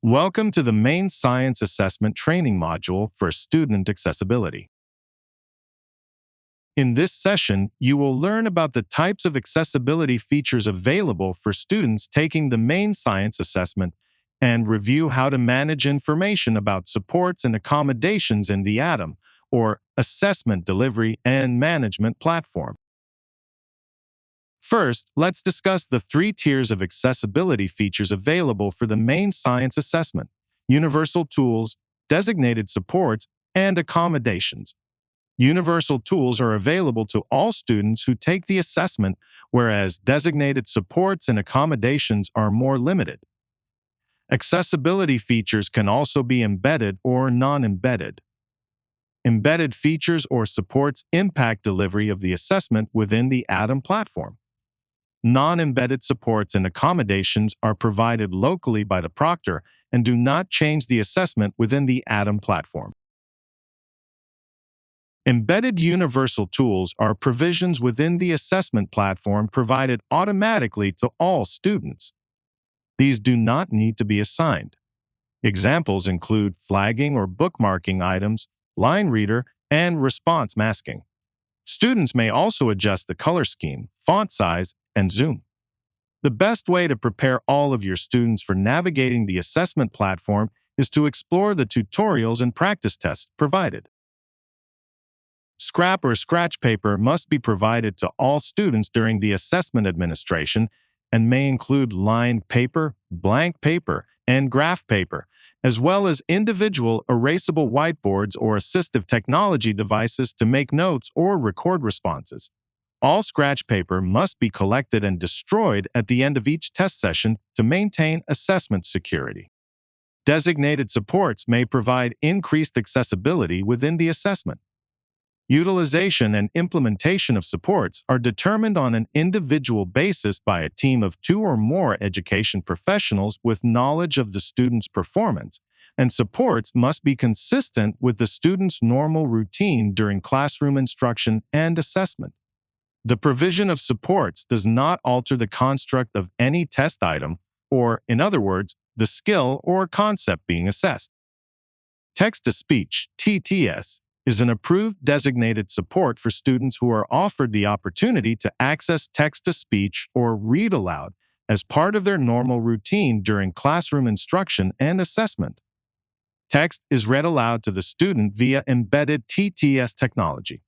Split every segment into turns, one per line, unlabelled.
Welcome to the Maine Science Assessment Training Module for Student Accessibility. In this session, you will learn about the types of accessibility features available for students taking the Maine Science Assessment and review how to manage information about supports and accommodations in the ADAM, or Assessment Delivery and Management Platform. First, let's discuss the three tiers of accessibility features available for the Maine Science Assessment: universal tools, designated supports, and accommodations. Universal tools are available to all students who take the assessment, whereas designated supports and accommodations are more limited. Accessibility features can also be embedded or non-embedded. Embedded features or supports impact delivery of the assessment within the ADAM platform. Non-embedded supports and accommodations are provided locally by the proctor and do not change the assessment within the ADAM platform. Embedded universal tools are provisions within the assessment platform provided automatically to all students. These do not need to be assigned. Examples include flagging or bookmarking items, line reader, and response masking. Students may also adjust the color scheme, font size, and zoom. The best way to prepare all of your students for navigating the assessment platform is to explore the tutorials and practice tests provided. Scrap or scratch paper must be provided to all students during the assessment administration and may include lined paper, blank paper, and graph paper, as well as individual erasable whiteboards or assistive technology devices to make notes or record responses. All scratch paper must be collected and destroyed at the end of each test session to maintain assessment security. Designated supports may provide increased accessibility within the assessment. Utilization and implementation of supports are determined on an individual basis by a team of 2 or more education professionals with knowledge of the student's performance, and supports must be consistent with the student's normal routine during classroom instruction and assessment. The provision of supports does not alter the construct of any test item, or, in other words, the skill or concept being assessed. Text-to-speech, TTS, is an approved designated support for students who are offered the opportunity to access text-to-speech or read aloud as part of their normal routine during classroom instruction and assessment. Text is read aloud to the student via embedded TTS technology.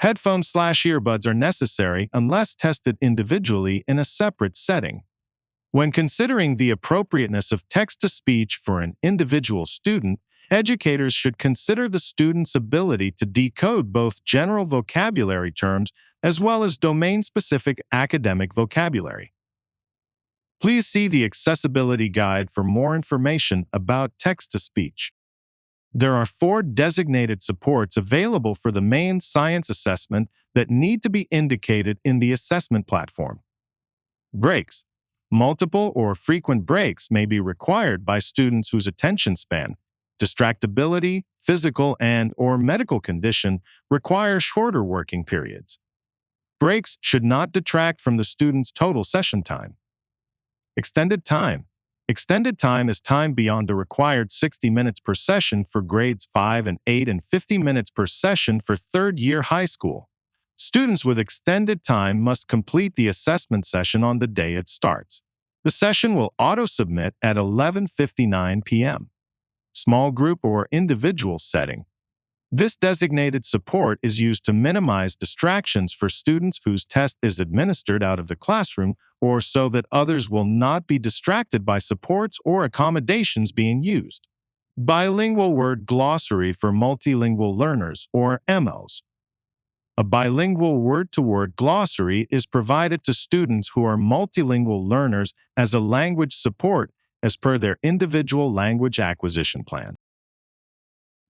Headphones/earbuds are necessary unless tested individually in a separate setting. When considering the appropriateness of text-to-speech for an individual student, educators should consider the student's ability to decode both general vocabulary terms as well as domain-specific academic vocabulary. Please see the Accessibility Guide for more information about text-to-speech. There are 4 designated supports available for the Maine Science Assessment that need to be indicated in the assessment platform. Breaks. Multiple or frequent breaks may be required by students whose attention span, distractibility, physical and/or medical condition require shorter working periods. Breaks should not detract from the student's total session time. Extended time. Extended time is time beyond the required 60 minutes per session for grades 5 and 8 and 50 minutes per session for third-year high school. Students with extended time must complete the assessment session on the day it starts. The session will auto-submit at 11:59 p.m. Small group or individual setting. This designated support is used to minimize distractions for students whose test is administered out of the classroom or so that others will not be distracted by supports or accommodations being used. Bilingual word glossary for multilingual learners, or MLs. A bilingual word-to-word glossary is provided to students who are multilingual learners as a language support as per their individual language acquisition plan.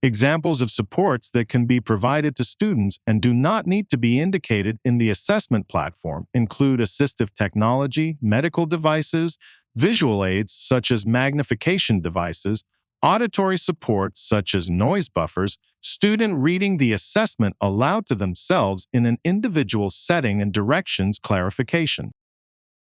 Examples of supports that can be provided to students and do not need to be indicated in the assessment platform include assistive technology, medical devices, visual aids such as magnification devices, auditory supports such as noise buffers, student reading the assessment aloud to themselves in an individual setting and directions clarification.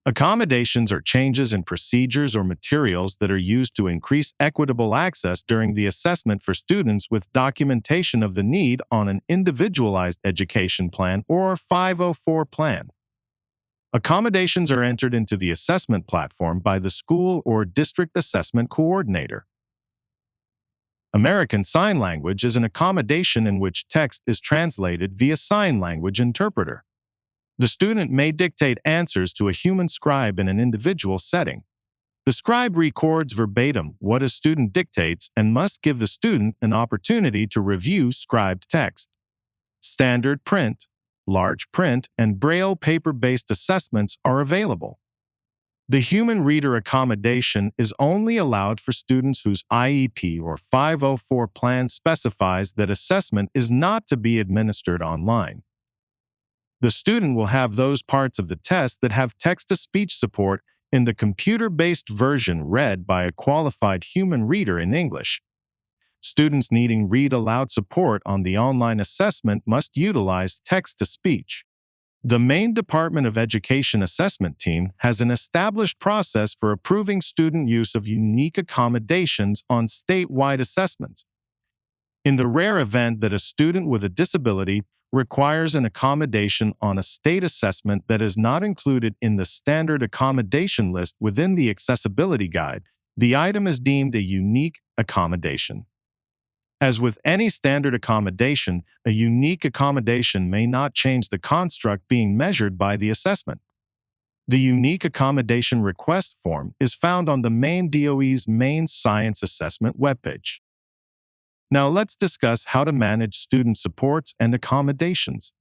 Accommodations are changes in procedures or materials that are used to increase equitable access during the assessment for students with documentation of the need on an individualized education plan or 504 plan. Accommodations are entered into the assessment platform by the school or district assessment coordinator. American Sign Language is an accommodation in which text is translated via sign language interpreter. The student may dictate answers to a human scribe in an individual setting. The scribe records verbatim what a student dictates and must give the student an opportunity to review scribed text. Standard print, large print, and Braille paper-based assessments are available. The human reader accommodation is only allowed for students whose IEP or 504 plan specifies that assessment is not to be administered online. The student will have those parts of the test that have text-to-speech support in the computer-based version read by a qualified human reader in English. Students needing read-aloud support on the online assessment must utilize text-to-speech. The Maine Department of Education assessment team has an established process for approving student use of unique accommodations on statewide assessments. In the rare event that a student with a disability requires an accommodation on a state assessment that is not included in the standard accommodation list within the accessibility guide, the item is deemed a unique accommodation. As with any standard accommodation, a unique accommodation may not change the construct being measured by the assessment. The Unique Accommodation Request form is found on the Maine DOE's Maine Science Assessment webpage. Now let's discuss how to manage student supports and accommodations.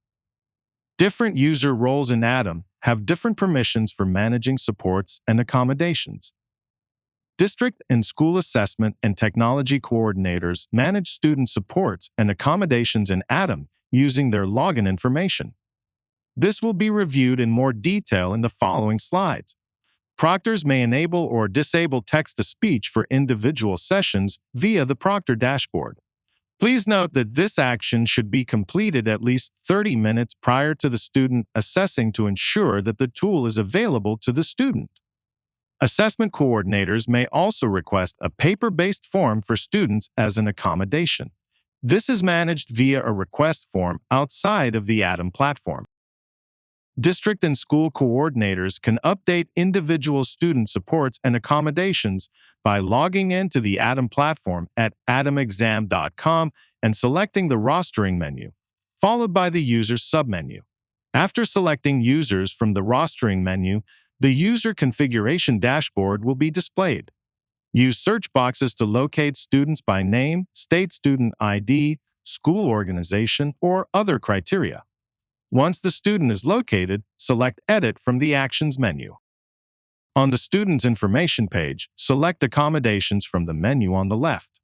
Different user roles in ADAM have different permissions for managing supports and accommodations. District and school assessment and technology coordinators manage student supports and accommodations in ADAM using their login information. This will be reviewed in more detail in the following slides. Proctors may enable or disable text-to-speech for individual sessions via the Proctor dashboard. Please note that this action should be completed at least 30 minutes prior to the student assessing to ensure that the tool is available to the student. Assessment coordinators may also request a paper-based form for students as an accommodation. This is managed via a request form outside of the ADAM platform. District and school coordinators can update individual student supports and accommodations by logging into the ADAM platform at adamexam.com and selecting the rostering menu, followed by the Users submenu. After selecting Users from the rostering menu, the User Configuration dashboard will be displayed. Use search boxes to locate students by name, state student ID, school organization, or other criteria. Once the student is located, select Edit from the Actions menu. On the Student's Information page, select Accommodations from the menu on the left.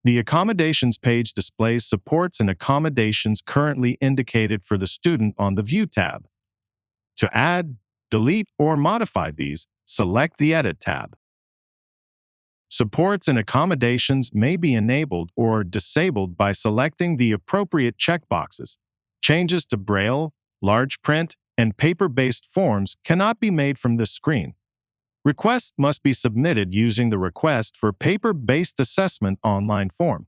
The Accommodations page displays supports and accommodations currently indicated for the student on the View tab. To add, delete, or modify these, select the Edit tab. Supports and accommodations may be enabled or disabled by selecting the appropriate checkboxes. Changes to Braille, large print, and paper-based forms cannot be made from this screen. Requests must be submitted using the Request for Paper-Based Assessment online form.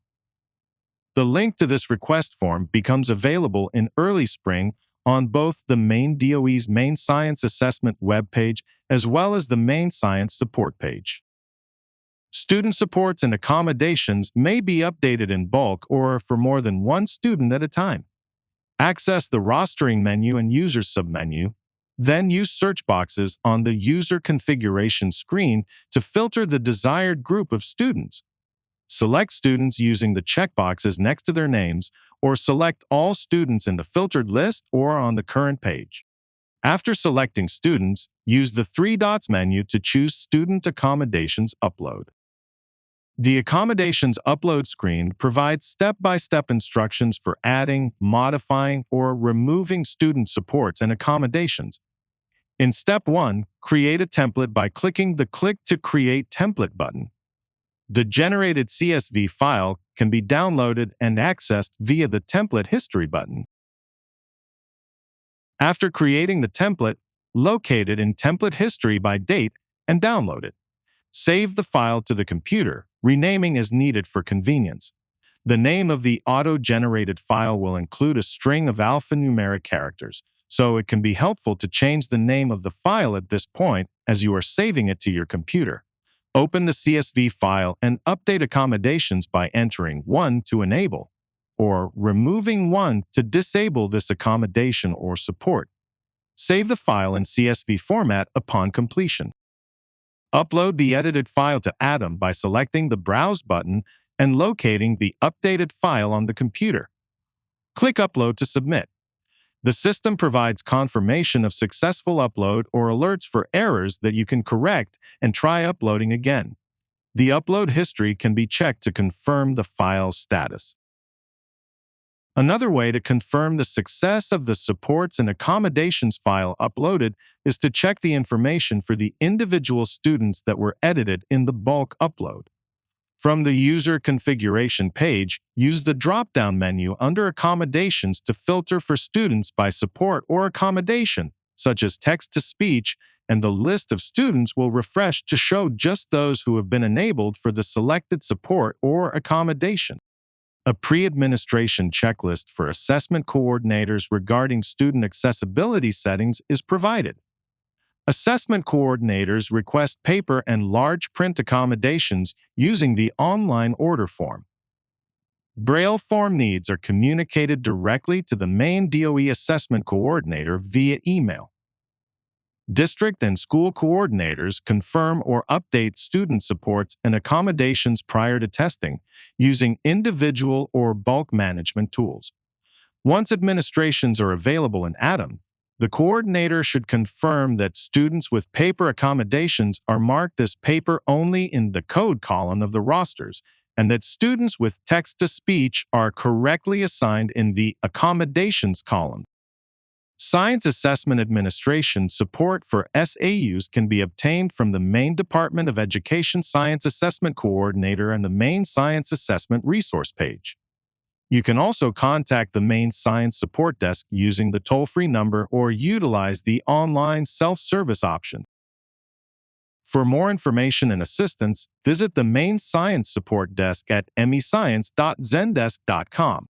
The link to this request form becomes available in early spring on both the Maine DOE's Maine Science Assessment webpage as well as the Maine Science Support page. Student supports and accommodations may be updated in bulk or for more than one student at a time. Access the Rostering menu and Users submenu, then use search boxes on the User Configuration screen to filter the desired group of students. Select students using the checkboxes next to their names, or select all students in the filtered list or on the current page. After selecting students, use the three dots menu to choose Student Accommodations Upload. The Accommodations Upload screen provides step-by-step instructions for adding, modifying, or removing student supports and accommodations. In Step 1, create a template by clicking the Click to Create Template button. The generated CSV file can be downloaded and accessed via the Template History button. After creating the template, locate it in template history by date, and download it. Save the file to the computer, renaming as needed for convenience. The name of the auto-generated file will include a string of alphanumeric characters, so it can be helpful to change the name of the file at this point as you are saving it to your computer. Open the CSV file and update accommodations by entering 1 to enable, or removing 1 to disable this accommodation or support. Save the file in CSV format upon completion. Upload the edited file to Atom by selecting the Browse button and locating the updated file on the computer. Click Upload to submit. The system provides confirmation of successful upload or alerts for errors that you can correct and try uploading again. The upload history can be checked to confirm the file's status. Another way to confirm the success of the supports and accommodations file uploaded is to check the information for the individual students that were edited in the bulk upload. From the User Configuration page, use the drop-down menu under Accommodations to filter for students by support or accommodation, such as text-to-speech, and the list of students will refresh to show just those who have been enabled for the selected support or accommodation. A pre-administration checklist for assessment coordinators regarding student accessibility settings is provided. Assessment coordinators request paper and large print accommodations using the online order form. Braille form needs are communicated directly to the Maine DOE assessment coordinator via email. District and school coordinators confirm or update student supports and accommodations prior to testing using individual or bulk management tools. Once administrations are available in Atom, the coordinator should confirm that students with paper accommodations are marked as paper only in the code column of the rosters, and that students with text-to-speech are correctly assigned in the accommodations column. Science Assessment Administration support for SAUs can be obtained from the Maine Department of Education Science Assessment Coordinator and the Maine Science Assessment Resource page. You can also contact the Maine Science Support Desk using the toll-free number or utilize the online self-service option. For more information and assistance, visit the Maine Science Support Desk at mescience.zendesk.com.